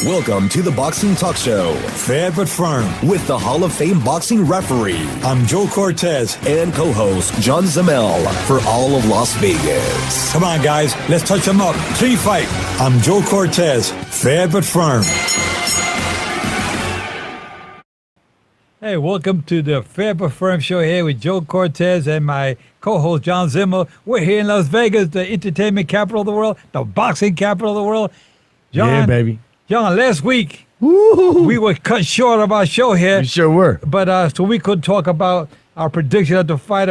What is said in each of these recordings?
Welcome to the Boxing Talk Show. Fair but firm. With the Hall of Fame boxing referee. I'm Joe Cortez. And co-host John Zemel for all of Las Vegas. Come on, guys. Let's touch them up. 3 fight. I'm Joe Cortez. Fair but firm. Hey, welcome to the Fair but Firm show here with Joe Cortez and my co-host John Zemel. We're here in Las Vegas, the entertainment capital of the world, the boxing capital of the world. John, yeah, baby. John, last week we were cut short of our show here. We sure were. But so we could talk about our prediction of the fight.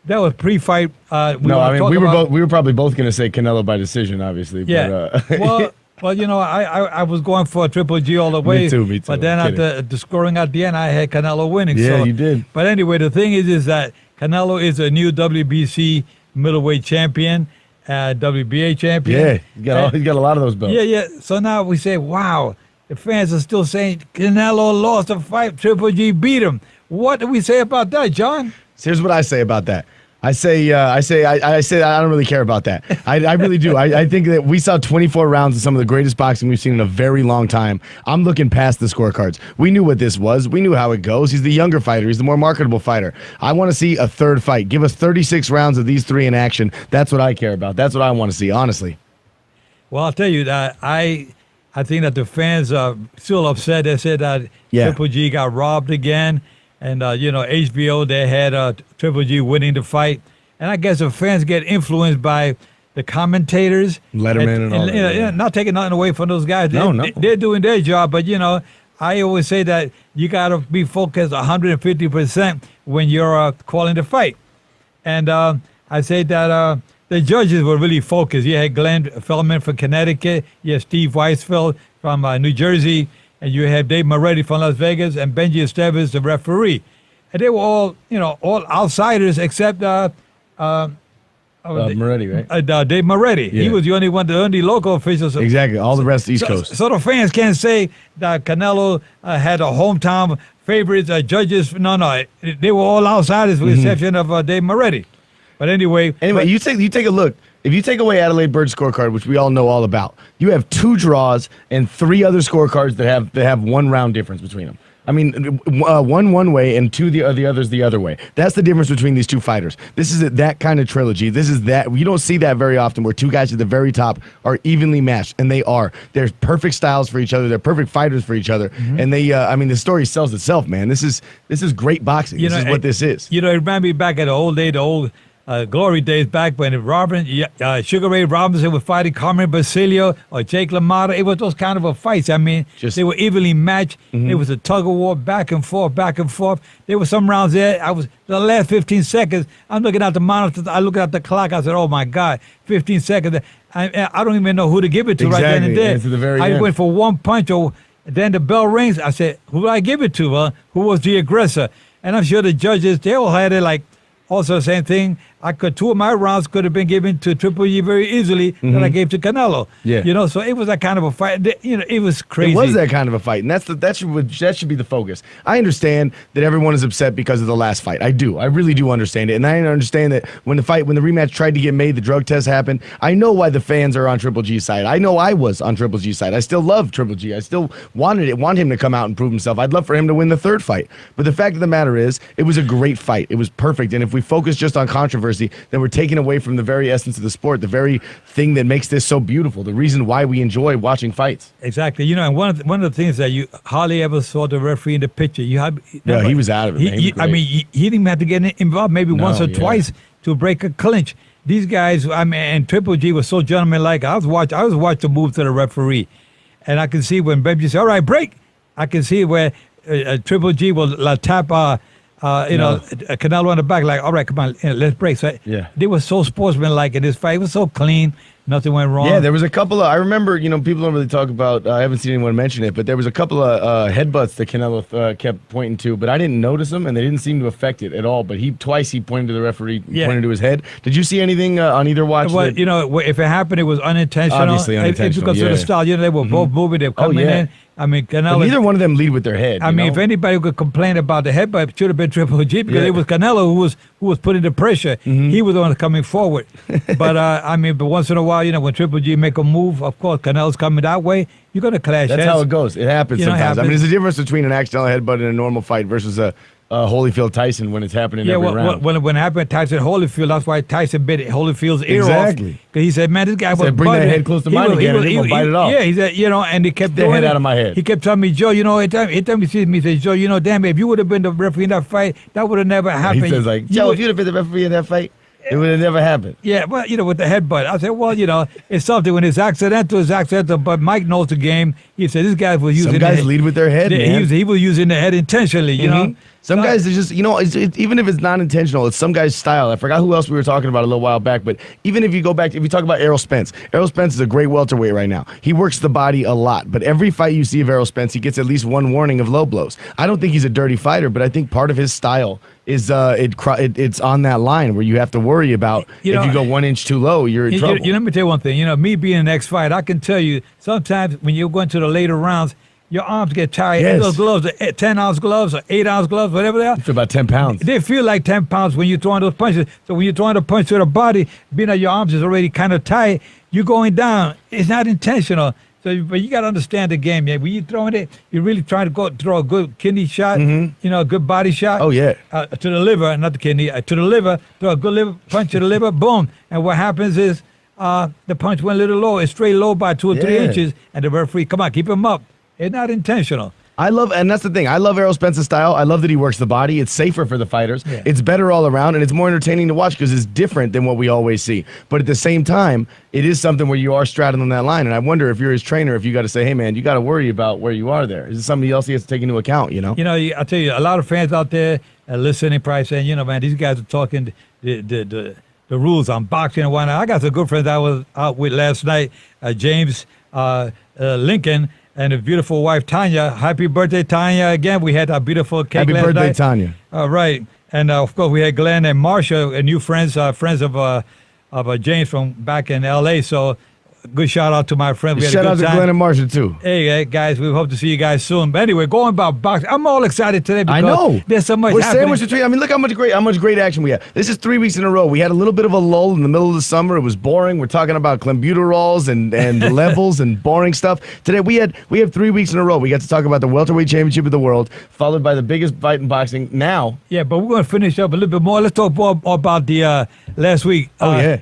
That was pre-fight. We were probably both going to say Canelo by decision, obviously. Yeah. But, Well, you know, I was going for a Triple G all the way. Me too. But then at the scoring at the end, I had Canelo winning. Yeah, so, you did. But anyway, the thing is that Canelo is a new WBC middleweight champion, WBA champion. Yeah, he's got a lot of those belts. Yeah. So now we say, wow, the fans are still saying Canelo lost a fight, Triple G beat him. What do we say about that, John? So here's what I say about that. I say I don't really care about that. I really do. I think that we saw 24 rounds of some of the greatest boxing we've seen in a very long time. I'm looking past the scorecards. We knew what this was. We knew how it goes. He's the younger fighter. He's the more marketable fighter. I want to see a third fight. Give us 36 rounds of these 3 in action. That's what I care about. That's what I want to see, honestly. Well, I'll tell you that I think that the fans are still upset. They said that Triple G got robbed again. And, HBO, they had Triple G winning the fight. And I guess the fans get influenced by the commentators. Letterman and all that. Not taking nothing away from those guys. No. They're doing their job. But, I always say that you got to be focused 150% when you're calling the fight. And I say that the judges were really focused. You had Glenn Feldman from Connecticut. You had Steve Weisfeld from New Jersey. And you have Dave Moretti from Las Vegas and Benji Estevez, the referee. And they were all, all outsiders except Moretti, right? Dave Moretti. Yeah. He was the only local official. Exactly. All the rest East Coast. So the fans can't say that Canelo had a hometown favorites, judges. No. They were all outsiders with the exception of Dave Moretti. But anyway. You take a look. If you take away Adelaide Bird's scorecard, which we all know all about, you have 2 draws and 3 other scorecards that have 1 round difference between them. I mean, one way and 2 the others the other way. That's the difference between these 2 fighters. This is that kind of trilogy. This is that. You don't see that very often where 2 guys at the very top are evenly matched, and they are. They're perfect styles for each other. They're perfect fighters for each other. And they, the story sells itself, man. This is great boxing. This is what this is. It reminds me back at the old glory days back when Sugar Ray Robinson was fighting Carmen Basilio or Jake LaMotta. It was those kind of fights. I mean, they were evenly matched. It was a tug of war, back and forth. There were some rounds there. The last 15 seconds, I'm looking at the monitor. I look at the clock. I said, oh, my God, 15 seconds. I don't even know who to give it to right then and there. To the very end. Went for one punch. Then the bell rings. I said, who do I give it to? Who was the aggressor? And I'm sure the judges, they all had it like, also, same thing. 2 of my rounds could have been given to Triple G very easily that I gave to Canelo. Yeah. So it was that kind of a fight. It was crazy. It was that kind of a fight, and that should be the focus. I understand that everyone is upset because of the last fight. I do. I really do understand it, and I understand that when the rematch tried to get made, the drug test happened. I know why the fans are on Triple G's side. I know I was on Triple G's side. I still love Triple G. I still want him to come out and prove himself. I'd love for him to win the 3rd fight. But the fact of the matter is, it was a great fight. It was perfect, and if we focus just on controversy, then we're taking away from the very essence of the sport, the very thing that makes this so beautiful, the reason why we enjoy watching fights. Exactly. And one of the things that you hardly ever saw the referee in the picture. He was out of it. He didn't even have to get involved maybe once or twice to break a clinch. These guys, and Triple G was so gentlemanlike. I was watching the move to the referee, and I can see when Benji said, all right, break. I can see where Triple G will tap Canelo on the back, like, all right, come on, let's break. So they were so sportsmanlike in this fight. It was so clean. Nothing went wrong. Yeah, there was a couple of, I remember, people don't really talk about, I haven't seen anyone mention it, but there was a couple of headbutts that Canelo kept pointing to, but I didn't notice them, and they didn't seem to affect it at all. But twice he pointed to the referee, pointed to his head. Did you see anything on either watch? Well, if it happened, it was unintentional. Obviously unintentional. It's because of the style. They were both moving. They were coming in. I mean, Canelo. But neither one of them lead with their head. I mean, if anybody could complain about the headbutt, it should have been Triple G because it was Canelo who was putting the pressure. He was the one coming forward. But I mean, but once in a while, when Triple G make a move, of course, Canelo's coming that way. You're gonna clash. That's how it goes. It happens sometimes. I mean, there's a difference between an accidental headbutt in a normal fight versus a Holyfield Tyson when it's happening every round. When it happened to Tyson Holyfield, that's why Tyson bit Holyfield's ear off. Exactly. Because he said, man, this guy was bring that head close to mine again and he's going to bite it off. Yeah, he said, and he kept doing head out of my head. He kept telling me, Joe, every time he sees me, he says, Joe, damn it, if you would have been the referee in that fight, that would have never happened. He says, like, Joe, if you'd have been the referee in that fight, it would have never happened. Yeah, well, with the headbutt. I said, well, it's something. When it's accidental, but Mike knows the game. He said, this guy was using Some guys lead with their head, man. He was using the head intentionally, you know. Some guys, are just, even if it's not intentional, it's some guy's style. I forgot who else we were talking about a little while back, but even if you go back, if you talk about Errol Spence is a great welterweight right now. He works the body a lot, but every fight you see of Errol Spence, he gets at least one warning of low blows. I don't think he's a dirty fighter, but I think part of his style is it's on that line where you have to worry about if you go 1 inch too low, you're in trouble. Let me tell you one thing. Me being an ex-fighter, I can tell you sometimes when you're going to the later rounds, your arms get tired. Yes. Those gloves, 10-ounce gloves or 8-ounce gloves, whatever they are. It's about 10 pounds. They feel like 10 pounds when you're throwing those punches. So when you're throwing a punch to the body, being that your arms is already kind of tight, you're going down. It's not intentional. So, but you got to understand the game. Yeah, when you're throwing it, you're really trying to throw a good kidney shot, a good body shot. Oh, yeah. To the liver, not the kidney, to the liver, throw a good liver punch to the liver, boom. And what happens is the punch went a little low. It's straight low by 2 or 3 inches, and the referee, come on, keep him up. It's not intentional. And that's the thing. I love Errol Spence's style. I love that he works the body. It's safer for the fighters. Yeah. It's better all around, and it's more entertaining to watch because it's different than what we always see. But at the same time, it is something where you are straddling that line. And I wonder if you're his trainer, if you got to say, hey, man, you got to worry about where you are there. Is it something else he has to take into account, I'll tell you, a lot of fans out there are listening, probably saying, man, these guys are talking the rules on boxing and whatnot. I got some good friends I was out with last night, James Lincoln, and his beautiful wife, Tanya. Happy birthday, Tanya. Again, we had our beautiful cake Happy last birthday, night. Tanya. All right. And, of course, we had Glenn and Marsha, new friends of James from back in L.A. So good shout out to my friend. We had shout a out good to time. Glenn and Marsha, too. Hey, guys, we hope to see you guys soon. But anyway, going about boxing, I'm all excited today because I know. there's so much We're happening. sandwiched between. I mean, look how much great action we had. This is 3 weeks in a row. We had a little bit of a lull in the middle of the summer. It was boring. We're talking about clenbuterols and levels and boring stuff. Today we have 3 weeks in a row. We got to talk about the welterweight championship of the world, followed by the biggest fight in boxing now. Yeah, but we're going to finish up a little bit more. Let's talk more about the last week.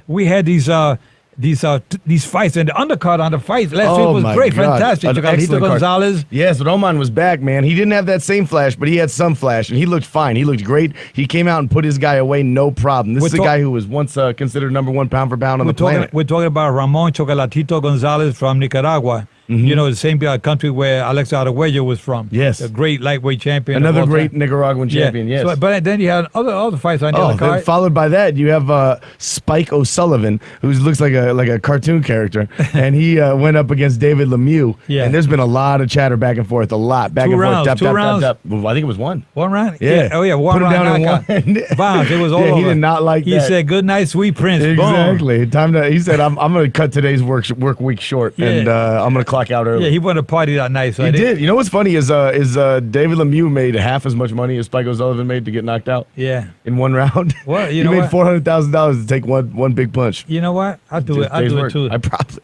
We had these fights, and the undercard on the fights last week was great, fantastic. Carlito Gonzalez. Yes, Roman was back, man. He didn't have that same flash, but he had some flash, and he looked fine. He looked great. He came out and put his guy away, no problem. This is a guy who was once considered number one pound for pound on the planet. We're talking about Ramon Chocolatito Gonzalez from Nicaragua. The same country where Alex Arguello was from. Yes. A great lightweight champion. Another great Nicaraguan champion, yes. So, but then you had other fights on the other card. Followed by that, you have Spike O'Sullivan, who looks like a cartoon character, and he went up against David Lemieux. Yeah. And there's been a lot of chatter back and forth, back and forth. Two rounds. Well, I think it was one. One round? Yeah. Oh, yeah, one Put round. Him down in one. Bombs. It was all over. He did not like that. He said, good night, sweet prince. Exactly. Boom. He said, I'm going to cut today's work week short, and I'm going to clock out early. Yeah, he wanted to party that night. So he did. You know what's funny is David Lemieux made half as much money as Spike O'Sullivan made to get knocked out. Yeah. In one round. Well, he made $400,000 to take one big punch. You know what? I'll do it. I'll do it too.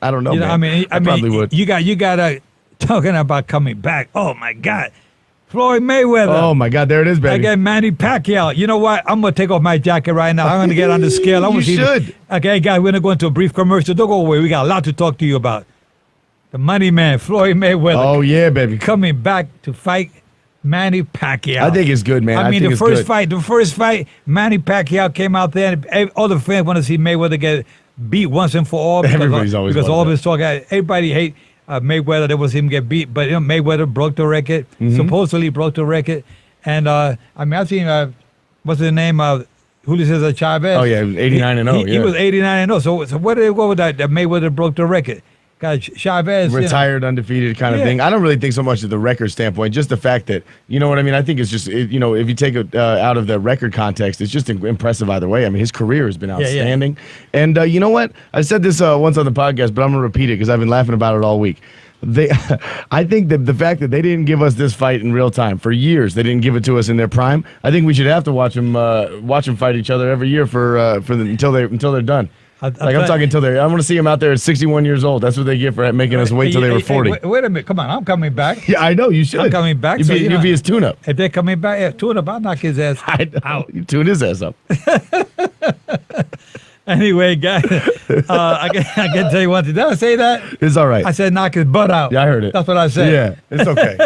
I don't know. Man. I mean, probably would. You got talking about coming back. Oh my God. Floyd Mayweather. Oh my God, there it is, baby. I got Manny Pacquiao. You know what? I'm gonna take off my jacket right now. I'm gonna get on the scale. You should. Okay, guys, we're gonna go into a brief commercial. Don't go away. We got a lot to talk to you about. The money man, Floyd Mayweather. Oh yeah, baby. Coming back to fight Manny Pacquiao. I think it's good, man. I mean, the first fight, Manny Pacquiao came out there, and all the fans want to see Mayweather get beat once and for all. Everybody's always because all of his talk. Everybody hate Mayweather. There was him get beat, but Mayweather broke the record. Supposedly broke the record, and I've seen what's his name? Julio Cesar Chavez. Oh yeah, 89-0. He was 89-0. So where did they go with that? That Mayweather broke the record. God, Chavez retired, undefeated kind of thing. I don't really think so much of the record standpoint, just the fact that, you know what I mean? I think it's just, if you take it out of the record context, it's just impressive either way. I mean, his career has been outstanding. And you know what? I said this once on the podcast, but I'm going to repeat it because I've been laughing about it all week. I think that the fact that they didn't give us this fight in real time for years, they didn't give it to us in their prime. I think we should have to watch them fight each other every year until they're done. I'm talking until they're. I want to see them out there at 61 years old. That's what they get for making us wait till they were 40. Wait a minute, come on, I'm coming back. Yeah, I know you should. I'm coming back. You'd be his tune-up. If they're coming back, tune-up, I'll knock his ass out. You tune his ass up. Anyway, guys, I can tell you one thing. Did I say that? It's all right. I said knock his butt out. Yeah, I heard it. That's what I said. Yeah, it's okay.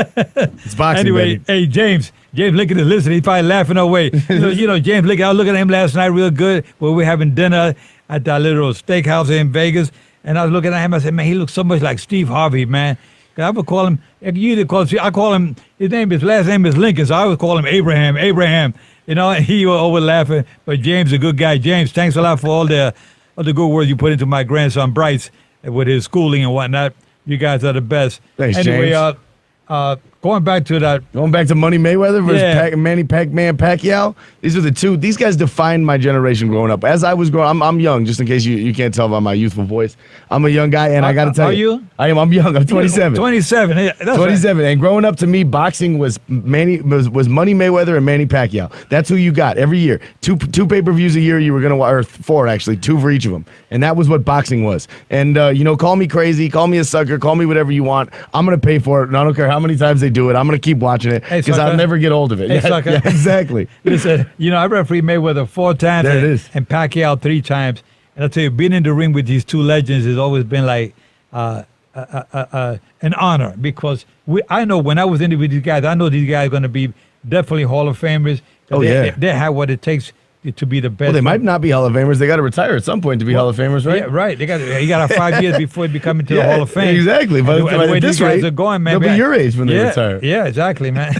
It's boxing, anyway, baby. hey, James Lincoln is listening. He's probably laughing away. James Lincoln, I was looking at him last night real good when we were having dinner at that little steakhouse in Vegas. And I was looking at him. I said, man, he looks so much like Steve Harvey, man. I would call him, I call him, his last name is Lincoln, so I would call him Abraham. And he was over laughing. But James is a good guy. James, thanks a lot for all the good work you put into my grandson Bryce with his schooling and whatnot. You guys are the best. Thanks, anyway, James. Going back to Money Mayweather versus Manny Pac-Man Pacquiao. These are the two. These guys defined my generation growing up. As I was growing, I'm young. Just in case you can't tell by my youthful voice, I'm a young guy, and I got to tell you, I am. I'm young. I'm 27. 27. Yeah, that's 27. Right. And growing up, to me, boxing was Money Mayweather and Manny Pacquiao. That's who you got every year. Two pay-per-views a year. You were gonna watch, or 4 actually, 2 for each of them. And that was what boxing was. And call me crazy, call me a sucker, call me whatever you want. I'm gonna pay for it, and I don't care how many times they do it. I'm gonna keep watching it because I'll never get old of it. Hey, sucker. Yeah, exactly. Listen, I refereed Mayweather 4 times and Pacquiao 3 times. And I'll tell you, being in the ring with these 2 legends has always been like an honor because I know when I was in with these guys, I know these guys are going to be definitely Hall of Famers. They have what it takes to be the best. Well, they might not be Hall of Famers. They got to retire at some point to be Hall of Famers, right? Yeah, right. You got to 5 years before they become into the Hall of Fame. Exactly. But the way these guys are going, man. They'll be your age when they retire. Yeah, exactly, man.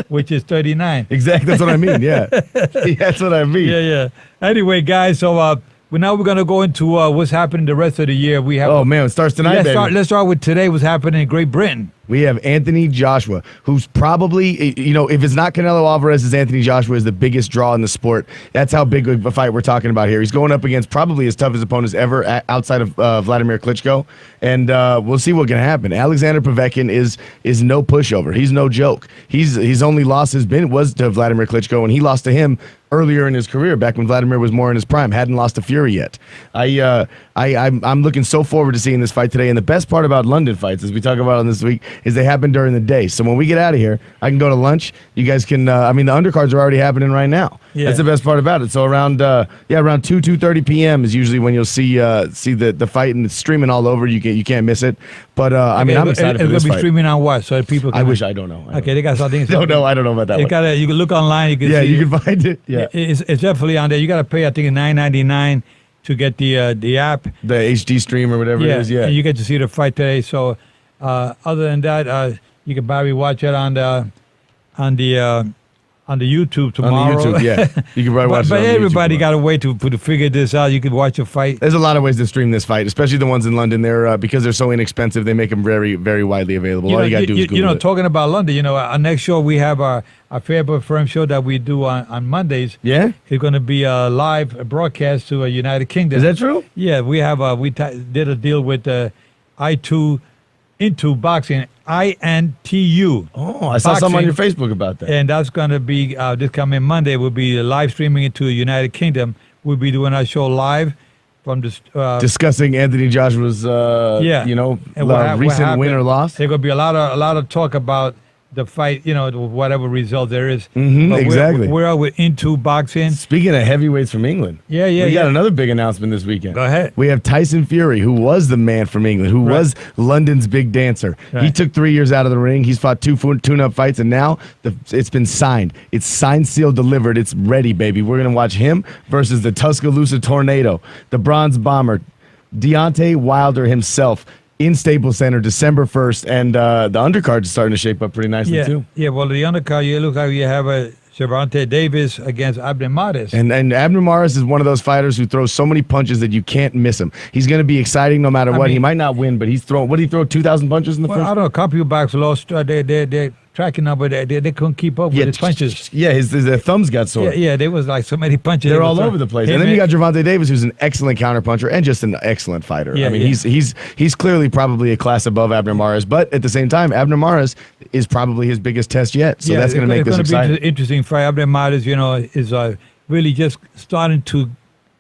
Which is 39. Exactly. That's what I mean. Yeah. That's what I mean. Yeah. Anyway, guys, so now we're going to go into what's happening the rest of the year. It starts tonight, baby. Let's start with today, what's happening in Great Britain. We have Anthony Joshua, who's probably, if it's not Canelo Alvarez, it's Anthony Joshua is the biggest draw in the sport. That's how big of a fight we're talking about here. He's going up against probably his toughest opponents ever outside of Vladimir Klitschko, and we'll see what can happen. Alexander Povetkin is no pushover. He's no joke. His only loss was to Vladimir Klitschko, and he lost to him earlier in his career, back when Vladimir was more in his prime, hadn't lost to Fury yet. I'm looking so forward to seeing this fight today. And the best part about London fights, as we talk about on this week, is they happen during the day. So when we get out of here, I can go to lunch. You guys can. The undercards are already happening right now. Yeah. That's the best part about it. So around 2:30 p.m. is usually when you'll see the fight, and it's streaming all over. You can't miss it. But I'm excited for this fight. It's going to be streaming on what? So people can. I don't know. Okay, they got something. No, I don't know about that. You can look online. You can see. You can find it. Yeah, it's definitely on there. You got to pay, I think, $9.99 to get the app, the HD stream or whatever it is. Yeah, and you get to see the fight today. So other than that, you can probably watch it on the YouTube tomorrow. On the YouTube, yeah. You can probably watch it on everybody YouTube got a way to figure this out. You can watch a fight. There's a lot of ways to stream this fight, especially the ones in London. They're because they're so inexpensive, they make them very, very widely available. All you got to do is Google it. Talking about London, our next show, we have our Fair Firm show that we do on Mondays. Yeah? It's going to be a live broadcast to United Kingdom. Is that true? Yeah, we have did a deal with I2 Into Boxing, INTU. Oh, I saw something on your Facebook about that. And that's going to be this coming Monday. We'll be live streaming into the United Kingdom. We'll be doing our show live from the discussing Anthony Joshua's recent win or loss. There's going to be a lot of talk about the fight, whatever result there is. Exactly. We're into boxing. Speaking of heavyweights from England, we got another big announcement this weekend. Go ahead. We have Tyson Fury, who was the man from England, who was London's big dancer. Right. He took 3 years out of the ring. He's fought 2 tune-up fights, and now it's been signed. It's signed, sealed, delivered. It's ready, baby. We're going to watch him versus the Tuscaloosa Tornado, the Bronze Bomber, Deontay Wilder himself, in Staples Center, December 1st, and the undercard is starting to shape up pretty nicely, too. Yeah, well, the undercard, you look like you have Gervonta Davis against Abner Mares. And Abner Mares is one of those fighters who throws so many punches that you can't miss him. He's going to be exciting no matter what. He might not win, but he's throwing, what did he throw, 2,000 punches in the first? I don't know, a couple of backs lost. They tracking number. They couldn't keep up with his punches. Yeah, his thumbs got sore. Yeah, there was like so many punches. They're all over the place. And then you got Gervonta Davis, who's an excellent counterpuncher and just an excellent fighter. Yeah, I mean, he's clearly probably a class above Abner Mares, but at the same time, Abner Mares is probably his biggest test yet. So that's going to make this exciting. It's going to be an interesting fight. Abner Mares, is really just starting to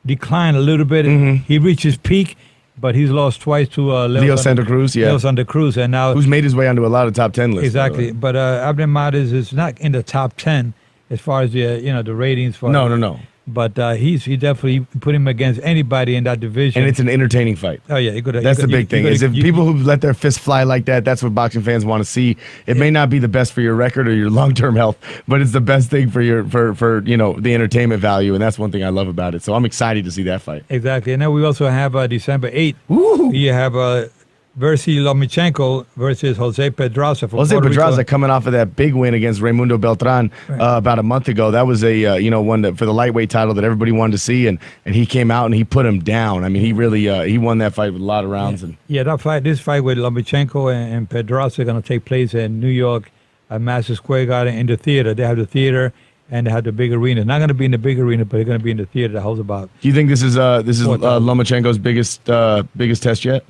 decline a little bit. Mm-hmm. He reached his peak, but he's lost twice to Leo Santa Cruz. Yeah, Leo Santa Cruz, and now who's made his way onto a lot of top 10 lists. Exactly, but Abner Mares is not in the top 10 as far as the ratings for. No. But he definitely put him against anybody in that division. And it's an entertaining fight. Oh, yeah. That's the big thing. Is if people who let their fists fly like that, that's what boxing fans want to see. It may not be the best for your record or your long-term health, but it's the best thing for the entertainment value, and that's one thing I love about it. So I'm excited to see that fight. Exactly. And then we also have December 8th. Ooh. You have Versey Lomachenko versus Jose Pedraza. Jose Pedraza coming off of that big win against Raimundo Beltran about a month ago. That was a one for the lightweight title that everybody wanted to see, and he came out and he put him down. I mean, he really he won that fight with a lot of rounds. This fight with Lomachenko and Pedraza are going to take place in New York at Madison Square Garden in the theater. They have the theater and they have the big arena. Not going to be in the big arena, but they're going to be in the theater that holds about. Do you think this is Lomachenko's biggest test yet?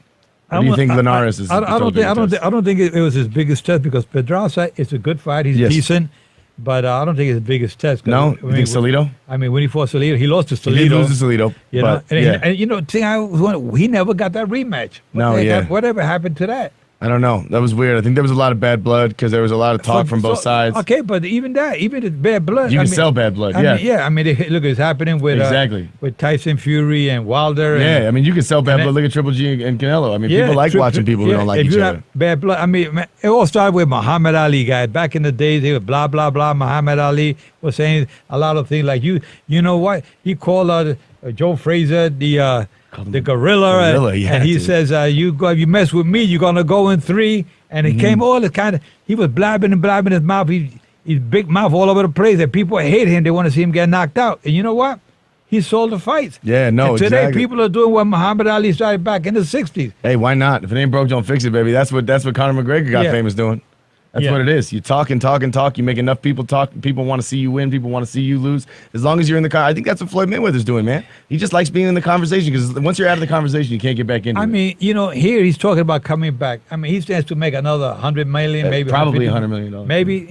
Or do you think Linares is? I don't think it was his biggest test because Pedraza is a good fight. He's decent, but I don't think it's his biggest test. No, you think Salido? I mean, when he fought Salido, he lost to Salido. He did lose to Salido. He never got that rematch. Whatever happened to that? I don't know. That was weird. I think there was a lot of bad blood because there was a lot of talk from both sides. Okay, but even the bad blood. You can sell bad blood, I mean, look, it's happening with with Tyson Fury and Wilder. I mean, you can sell bad blood. Look at Triple G and Canelo. I mean, people like watching people who don't like each other. Bad blood. I mean, it all started with Muhammad Ali, guys. Back in the days, they were blah, blah, blah. Muhammad Ali was saying a lot of things like, you know what? He called Joe Frazier the gorilla, and he says, you mess with me, you're going to go in 3. And it came all the he was blabbing his mouth. His big mouth all over the place. And people hate him. They want to see him get knocked out. And you know what? He sold the fights. Yeah, no, and today exactly. people are doing what Muhammad Ali started back in the 60s. Hey, why not? If it ain't broke, don't fix it, baby. That's what Conor McGregor got famous doing. That's what it is. You talk and talk and talk. You make enough people talk. People want to see you win. People want to see you lose. As long as you're in the I think that's what Floyd Mayweather's doing, man. He just likes being in the conversation because once you're out of the conversation, you can't get back into it. I mean, here he's talking about coming back. I mean, he stands to make another $100 million, maybe probably $100 million. Maybe,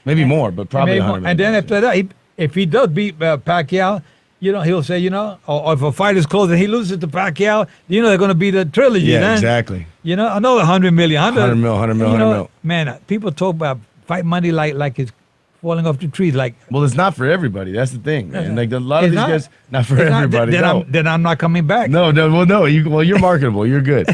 maybe more, but probably $100 million. And then after that, if he does beat Pacquiao, he'll say, or if a fight is close and he loses to Pacquiao, they're going to be the trilogy. Yeah, then. Exactly. Another $100 million. $100 million. Man, people talk about fight money like it's falling off the trees. Well, it's not for everybody. That's the thing, man. Like a lot of these guys, not for everybody. Then I'm not coming back. No. You're marketable. You're good.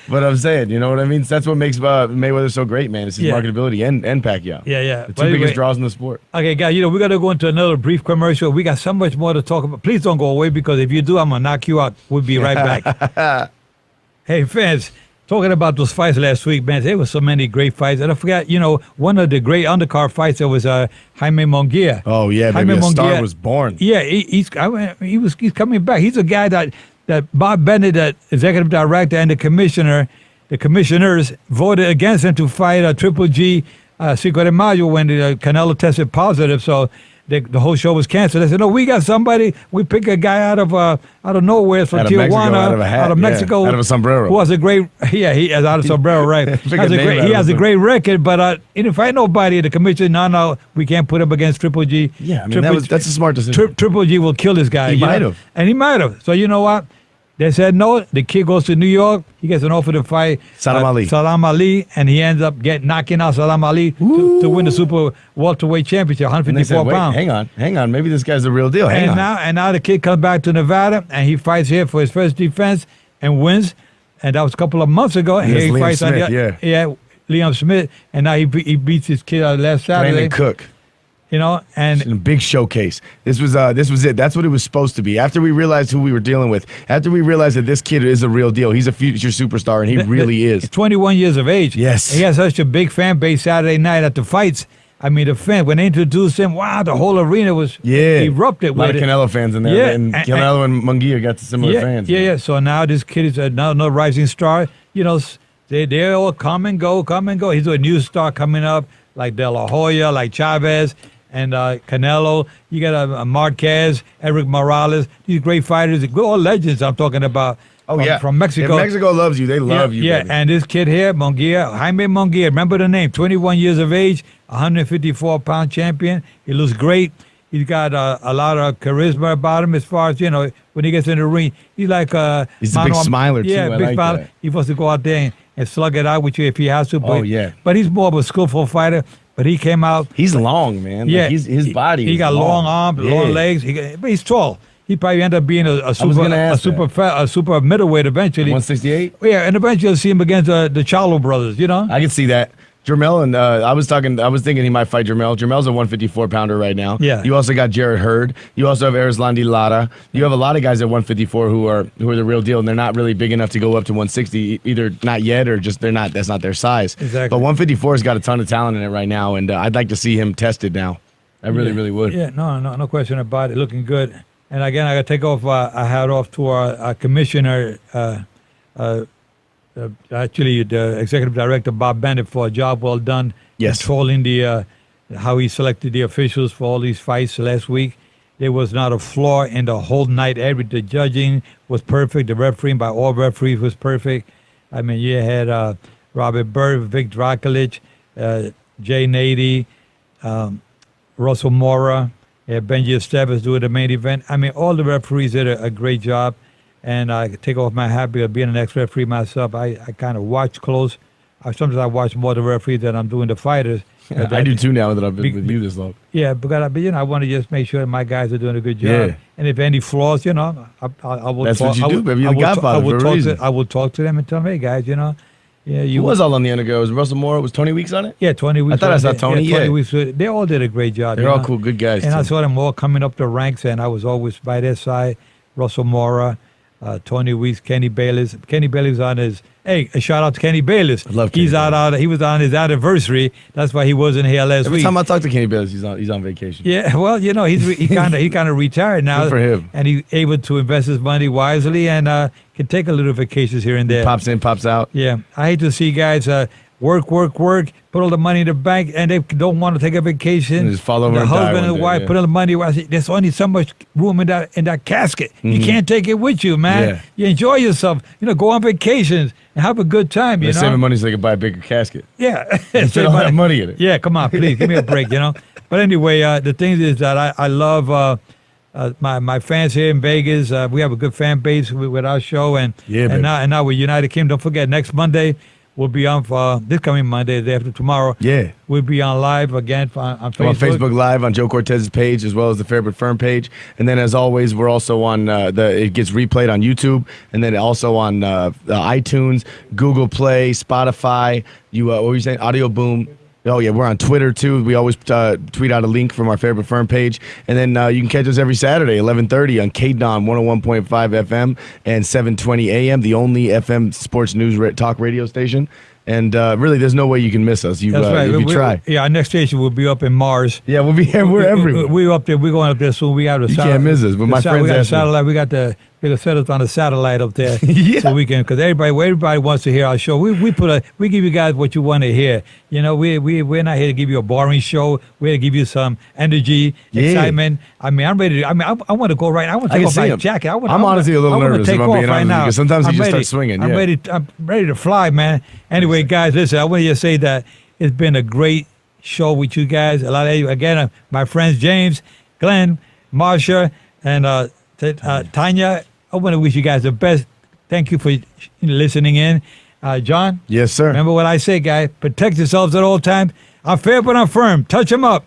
But I'm saying, you know what I mean? That's what makes Mayweather so great, man. It's his marketability and Pacquiao. Yeah. The two biggest draws in the sport. Okay, guys, we got to go into another brief commercial. We got so much more to talk about. Please don't go away because if you do, I'm going to knock you out. We'll be right back. Hey, fans. Talking about those fights last week, man, there were so many great fights. And I forgot, one of the great undercard fights that was Jaime Munguia. Oh, yeah, baby, a star was born. Yeah, he's coming back. He's a guy that Bob Bennett, the executive director, and the commissioners voted against him to fight Triple G Cinco de Mayo when Canelo tested positive. So the whole show was canceled. They said, "No, we got somebody. We pick a guy out of nowhere from Tijuana, out of Mexico, out of a sombrero. Who has a great, he has out of sombrero, right? He has a great record, but he didn't fight nobody. The commission, no, we can't put him against Triple G. Yeah, I mean that's a smart decision. Triple G will kill this guy. He might have, and he might have. So you know what? They said no. The kid goes to New York. He gets an offer to fight Salam Ali, and he ends up knocking out Salam Ali to win the super welterweight championship, 154 pounds. Hang on. Maybe this guy's the real deal. Now the kid comes back to Nevada, and he fights here for his first defense and wins. And that was a couple of months ago. He fights Smith, Liam Smith, and now he beats his kid last Saturday. Brandon Cook. And a big showcase. This was it. That's what it was supposed to be. After we realized who we were dealing with, after we realized that this kid is a real deal, he's a future superstar, and he really is. 21 years of age. Yes. He has such a big fan base Saturday night at the fights. I mean, the fans, when they introduced him, wow, the whole arena was erupted with it. A lot of Canelo fans in there. Yeah. And Canelo and Munguia got similar fans. Yeah. So now this kid is another rising star. They all come and go. He's a new star coming up. like De La Hoya, like Chavez, and Canelo. You got a Marquez, Eric Morales. These great fighters, all legends I'm talking about. Oh, from Mexico. If Mexico loves you, they love you. Yeah, baby. and this kid here, Jaime Munguia, remember the name, 21 years of age, 154-pound champion. He looks great. He's got a lot of charisma about him as far as, when he gets in the ring. He's like he's a big smiler, too. Yeah, I big like smiler. that. He wants to go out there and slug it out with you if he has to. But, Oh, yeah. But he's more of a skillful fighter. But he came out. He's long, man. Yeah. Like his body He is got long arms, long legs. But he's tall. He probably end up being a super middleweight eventually. 168? Yeah, and eventually you'll see him against the Charlo brothers, I can see that. Jermel, and I was thinking he might fight Jermel. Jermel's a 154-pounder right now. Yeah. You also got Jared Hurd. You also have Erislandy Lara. You have a lot of guys at 154 who are the real deal, and they're not really big enough to go up to 160, either not yet or just that's not their size. Exactly. But 154's got a ton of talent in it right now, and I'd like to see him tested now. I really would. Yeah, no question about it. Looking good. And again, I got to take off. I hat off to our commissioner, actually the executive director Bob Bennett, for a job well done. Yes. Controlling the how he selected the officials for all these fights last week. There was not a flaw in the whole night. The judging was perfect. The refereeing by all referees was perfect. I mean, you had Robert Bird, Vic Drakulich, Jay Nady, Russell Mora. Yeah, Benji Estevez doing the main event. I mean, all the referees did a great job, and I take off my hat because being an ex-referee myself, I kind of watch close. Sometimes I watch more the referees than I'm doing the fighters. I do too now that I've been with you this long. Yeah, because I want to just make sure that my guys are doing a good job. Yeah. And if any flaws, I will. That's talk, what you do, baby. You're the Godfather for a reason. I will talk to them and tell them, hey guys, Who was all on the undergo? Was Russell Moore? Was Tony Weeks on it? Yeah, 20 Weeks. I thought I saw Tony. Yeah, 20 Weeks. They all did a great job. They're all cool, good guys. And too. I saw them all coming up the ranks, and I was always by their side. Russell Mora, Tony Weeks, Kenny Bayless. Kenny Bayless on his. Hey, a shout out to Kenny Bayless. I love Kenny Bayless. He was on his anniversary. That's why he wasn't here last Every week. time I talk to Kenny Bayless, he's on vacation. Yeah, well, he kind of retired now. Good for him. And he's able to invest his money wisely and can take a little vacations here and there. Pops in, pops out. Yeah, I hate to see guys work, put all the money in the bank, and they don't want to take a vacation. And just fall over the and die husband one and day, wife yeah. put all the money. I say, there's only so much room in that casket. You Mhm. can't take it with you, man. Yeah. You enjoy yourself. Go on vacations and have a good time. They're saving money so they can buy a bigger casket. Yeah, They don't have money in it. Yeah, come on, please give me a break. But anyway, the thing is that I love my fans here in Vegas. We have a good fan base with our show, and Yeah, baby. now we're United Kingdom. Don't forget, next Monday we'll be on for this coming Monday, the day after tomorrow. Yeah. We'll be on live again on I'm Facebook. on Facebook Live on Joe Cortez's page as well as the Fairwood Firm page. And then as always, we're also on it gets replayed on YouTube and then also on iTunes, Google Play, Spotify. What were you saying? Audio Boom. Oh, yeah, we're on Twitter, too. We always tweet out a link from our Fairwood Firm page. And then you can catch us every Saturday, 11:30 on KDON 101.5 FM and 720 AM, the only FM sports news talk radio station. And really, there's no way you can miss us. That's right. If you try. Yeah, our next station will be up in Mars. Yeah, we'll be here. We're everywhere. We're up there. We're going up there soon. We got a You can't miss us. But my friends we got a asked me. satellite. We got the set us on the satellite up there. Yeah. So we can, because everybody wants to hear our show. We give you guys what you want to hear. We're not here to give you a boring show. We're here to give you some energy, excitement. I mean, I'm ready. I want to go right now. I want to take off my jacket. I'm honestly a little nervous if I'm being honest with you, because sometimes you just start swinging. I'm ready to fly, man. Anyway, guys, listen, I want to just say that it's been a great show with you guys. A lot of you, again, my friends James, Glenn, Marsha, and Tanya. I want to wish you guys the best. Thank you for listening in. John? Yes, sir. Remember what I say, guys. Protect yourselves at all times. I'm fair, but I'm firm. Touch them up.